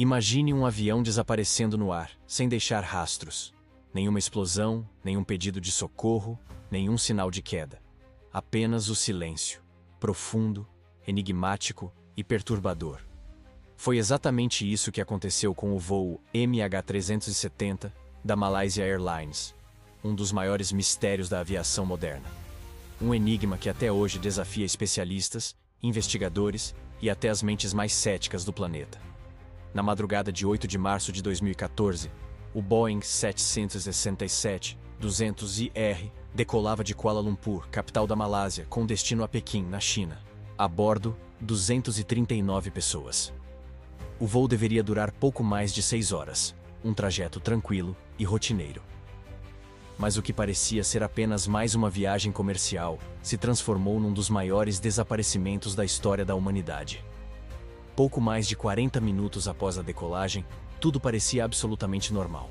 Imagine um avião desaparecendo no ar, sem deixar rastros. Nenhuma explosão, nenhum pedido de socorro, nenhum sinal de queda. Apenas o silêncio, profundo, enigmático e perturbador. Foi exatamente isso que aconteceu com o voo MH370 da Malaysia Airlines, um dos maiores mistérios da aviação moderna. Um enigma que até hoje desafia especialistas, investigadores e até as mentes mais céticas do planeta. Na madrugada de 8 de março de 2014, o Boeing 767-200ER decolava de Kuala Lumpur, capital da Malásia, com destino a Pequim, na China. A bordo, 239 pessoas. O voo deveria durar pouco mais de 6 horas, um trajeto tranquilo e rotineiro. Mas o que parecia ser apenas mais uma viagem comercial se transformou num dos maiores desaparecimentos da história da humanidade. Pouco mais de 40 minutos após a decolagem, tudo parecia absolutamente normal.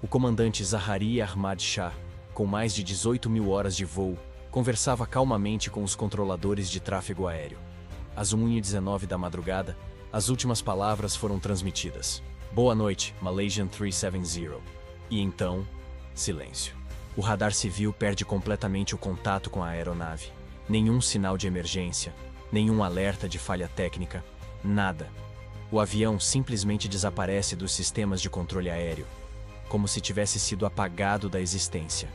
O comandante Zahari Ahmad Shah, com mais de 18 mil horas de voo, conversava calmamente com os controladores de tráfego aéreo. Às 1h19 da madrugada, as últimas palavras foram transmitidas. "Boa noite, Malaysian 370. E então, silêncio. O radar civil perde completamente o contato com a aeronave. Nenhum sinal de emergência, nenhum alerta de falha técnica, nada. O avião simplesmente desaparece dos sistemas de controle aéreo, como se tivesse sido apagado da existência.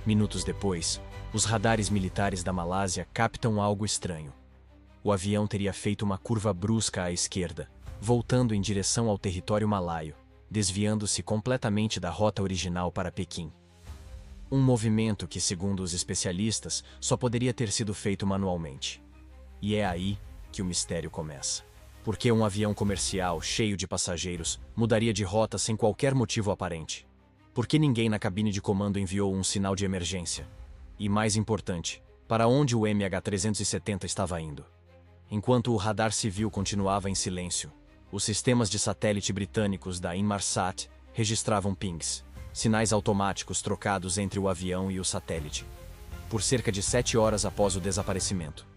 Minutos depois, os radares militares da Malásia captam algo estranho. O avião teria feito uma curva brusca à esquerda, voltando em direção ao território malaio, desviando-se completamente da rota original para Pequim. Um movimento que, segundo os especialistas, só poderia ter sido feito manualmente. E é aí que o mistério começa. Por que um avião comercial cheio de passageiros mudaria de rota sem qualquer motivo aparente? Por que ninguém na cabine de comando enviou um sinal de emergência? E mais importante, para onde o MH370 estava indo? Enquanto o radar civil continuava em silêncio, os sistemas de satélite britânicos da Inmarsat registravam pings, sinais automáticos trocados entre o avião e o satélite, por cerca de 7 horas após o desaparecimento.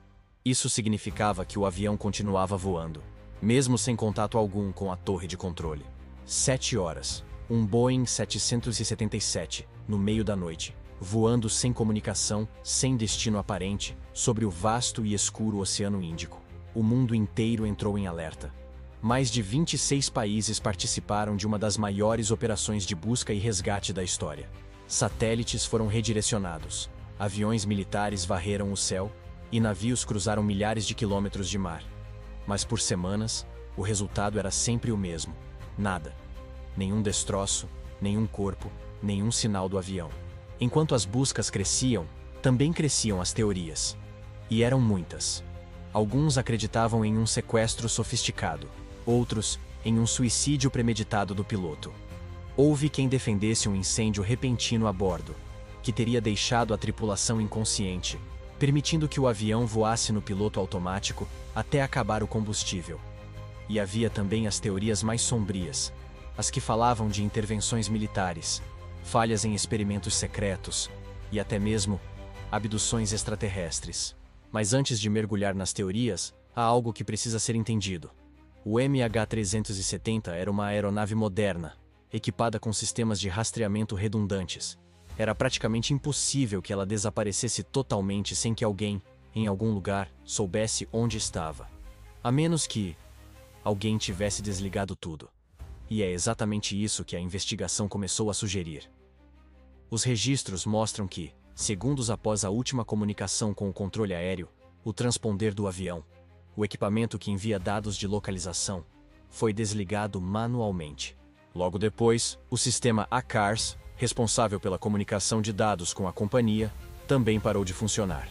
Isso significava que o avião continuava voando, mesmo sem contato algum com a torre de controle. 7 horas. Um Boeing 777, no meio da noite, voando sem comunicação, sem destino aparente, sobre o vasto e escuro Oceano Índico. O mundo inteiro entrou em alerta. Mais de 26 países participaram de uma das maiores operações de busca e resgate da história. Satélites foram redirecionados, aviões militares varreram o céu, e navios cruzaram milhares de quilômetros de mar. Mas por semanas, o resultado era sempre o mesmo. Nada. Nenhum destroço, nenhum corpo, nenhum sinal do avião. Enquanto as buscas cresciam, também cresciam as teorias. E eram muitas. Alguns acreditavam em um sequestro sofisticado, outros em um suicídio premeditado do piloto. Houve quem defendesse um incêndio repentino a bordo, que teria deixado a tripulação inconsciente, permitindo que o avião voasse no piloto automático até acabar o combustível. E havia também as teorias mais sombrias, as que falavam de intervenções militares, falhas em experimentos secretos e até mesmo abduções extraterrestres. Mas antes de mergulhar nas teorias, há algo que precisa ser entendido. O MH370 era uma aeronave moderna, equipada com sistemas de rastreamento redundantes. Era praticamente impossível que ela desaparecesse totalmente sem que alguém, em algum lugar, soubesse onde estava. A menos que alguém tivesse desligado tudo. E é exatamente isso que a investigação começou a sugerir. Os registros mostram que, segundos após a última comunicação com o controle aéreo, o transponder do avião, o equipamento que envia dados de localização, foi desligado manualmente. Logo depois, o sistema ACARS, responsável pela comunicação de dados com a companhia, também parou de funcionar.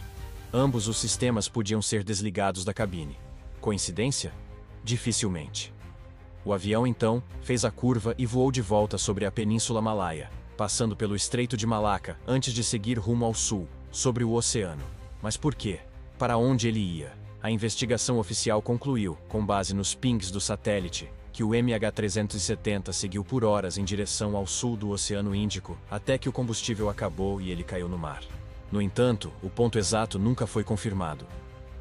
Ambos os sistemas podiam ser desligados da cabine. Coincidência? Dificilmente. O avião, então, fez a curva e voou de volta sobre a Península Malaia, passando pelo Estreito de Malaca antes de seguir rumo ao sul, sobre o oceano. Mas por quê? Para onde ele ia? A investigação oficial concluiu, com base nos pings do satélite, que o MH370 seguiu por horas em direção ao sul do Oceano Índico, até que o combustível acabou e ele caiu no mar. No entanto, o ponto exato nunca foi confirmado.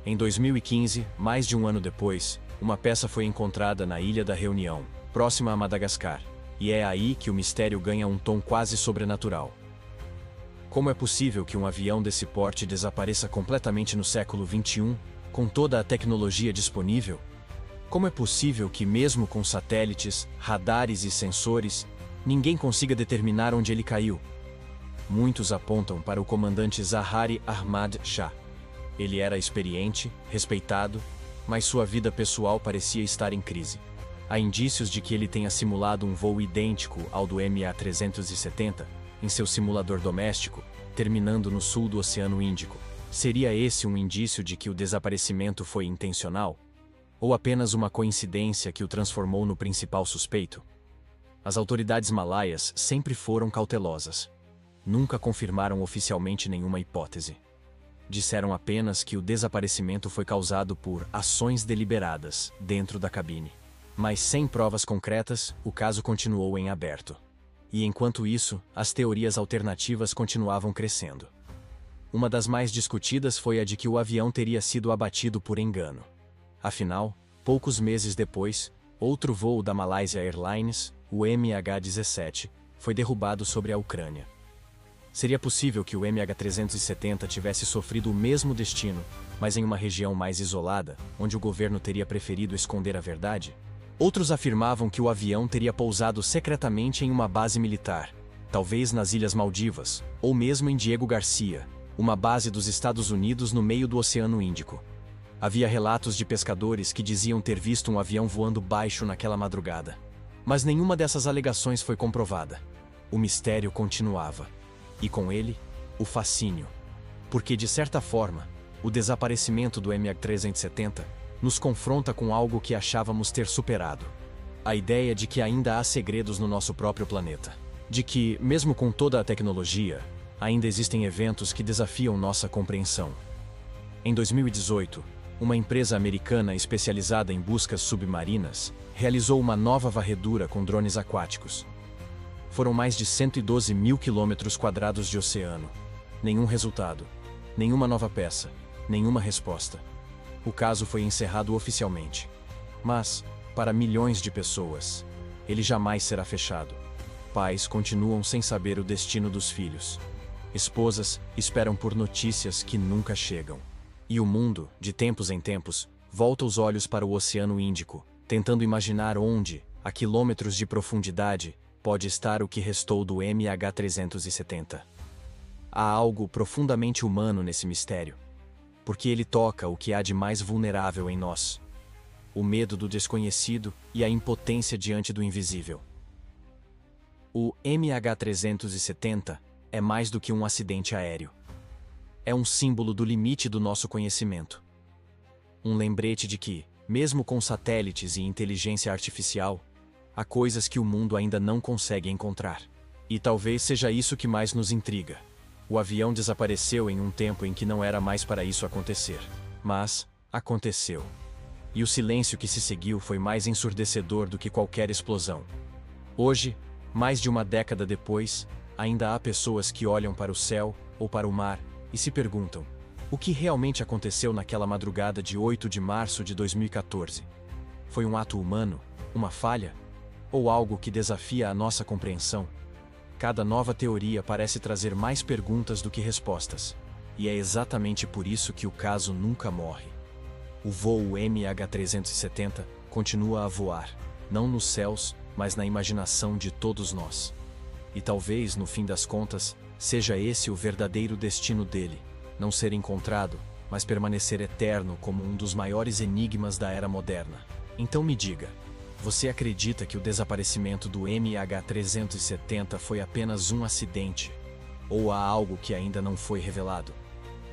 Em 2015, mais de um ano depois, Uma peça foi encontrada na Ilha da Reunião, próxima a Madagascar, e é aí que o mistério ganha um tom quase sobrenatural. Como é possível que um avião desse porte desapareça completamente no século XXI, com toda a tecnologia disponível? Como é possível que, mesmo com satélites, radares e sensores, ninguém consiga determinar onde ele caiu? Muitos apontam para o comandante Zaharie Ahmad Shah. Ele era experiente, respeitado, mas sua vida pessoal parecia estar em crise. Há indícios de que ele tenha simulado um voo idêntico ao do MA-370 em seu simulador doméstico, terminando no sul do Oceano Índico. Seria esse um indício de que o desaparecimento foi intencional? Ou apenas uma coincidência que o transformou no principal suspeito? As autoridades malaias sempre foram cautelosas. Nunca confirmaram oficialmente nenhuma hipótese. Disseram apenas que o desaparecimento foi causado por ações deliberadas dentro da cabine. Mas sem provas concretas, o caso continuou em aberto. E enquanto isso, as teorias alternativas continuavam crescendo. Uma das mais discutidas foi a de que o avião teria sido abatido por engano. Afinal, poucos meses depois, outro voo da Malaysia Airlines, o MH17, foi derrubado sobre a Ucrânia. Seria possível que o MH370 tivesse sofrido o mesmo destino, mas em uma região mais isolada, onde o governo teria preferido esconder a verdade? Outros afirmavam que o avião teria pousado secretamente em uma base militar, talvez nas Ilhas Maldivas, ou mesmo em Diego Garcia, uma base dos Estados Unidos no meio do Oceano Índico. Havia relatos de pescadores que diziam ter visto um avião voando baixo naquela madrugada. Mas nenhuma dessas alegações foi comprovada. O mistério continuava. E com ele, o fascínio. Porque, de certa forma, o desaparecimento do MH370 nos confronta com algo que achávamos ter superado. A ideia de que ainda há segredos no nosso próprio planeta. De que, mesmo com toda a tecnologia, ainda existem eventos que desafiam nossa compreensão. Em 2018, uma empresa americana especializada em buscas submarinas realizou uma nova varredura com drones aquáticos. Foram mais de 112 mil quilômetros quadrados de oceano. Nenhum resultado, nenhuma nova peça, nenhuma resposta. O caso foi encerrado oficialmente. Mas, para milhões de pessoas, ele jamais será fechado. Pais continuam sem saber o destino dos filhos. Esposas esperam por notícias que nunca chegam. E o mundo, de tempos em tempos, volta os olhos para o Oceano Índico, tentando imaginar onde, a quilômetros de profundidade, pode estar o que restou do MH370. Há algo profundamente humano nesse mistério, porque ele toca o que há de mais vulnerável em nós: o medo do desconhecido e a impotência diante do invisível. O MH370 é mais do que um acidente aéreo. É um símbolo do limite do nosso conhecimento. Um lembrete de que, mesmo com satélites e inteligência artificial, há coisas que o mundo ainda não consegue encontrar. E talvez seja isso que mais nos intriga. O avião desapareceu em um tempo em que não era mais para isso acontecer. Mas aconteceu. E o silêncio que se seguiu foi mais ensurdecedor do que qualquer explosão. Hoje, mais de uma década depois, ainda há pessoas que olham para o céu ou para o mar e se perguntam: o que realmente aconteceu naquela madrugada de 8 de março de 2014? Foi um ato humano? Uma falha? Ou algo que desafia a nossa compreensão? Cada nova teoria parece trazer mais perguntas do que respostas. E é exatamente por isso que o caso nunca morre. O voo MH370 continua a voar, não nos céus, mas na imaginação de todos nós. E talvez, no fim das contas, seja esse o verdadeiro destino dele: não ser encontrado, mas permanecer eterno como um dos maiores enigmas da era moderna. Então me diga, você acredita que o desaparecimento do MH370 foi apenas um acidente? Ou há algo que ainda não foi revelado?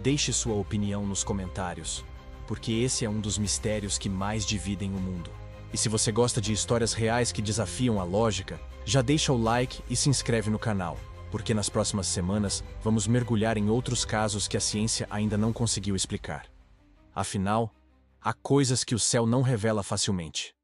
Deixe sua opinião nos comentários, porque esse é um dos mistérios que mais dividem o mundo. E se você gosta de histórias reais que desafiam a lógica, já deixa o like e se inscreve no canal, porque nas próximas semanas vamos mergulhar em outros casos que a ciência ainda não conseguiu explicar. Afinal, há coisas que o céu não revela facilmente.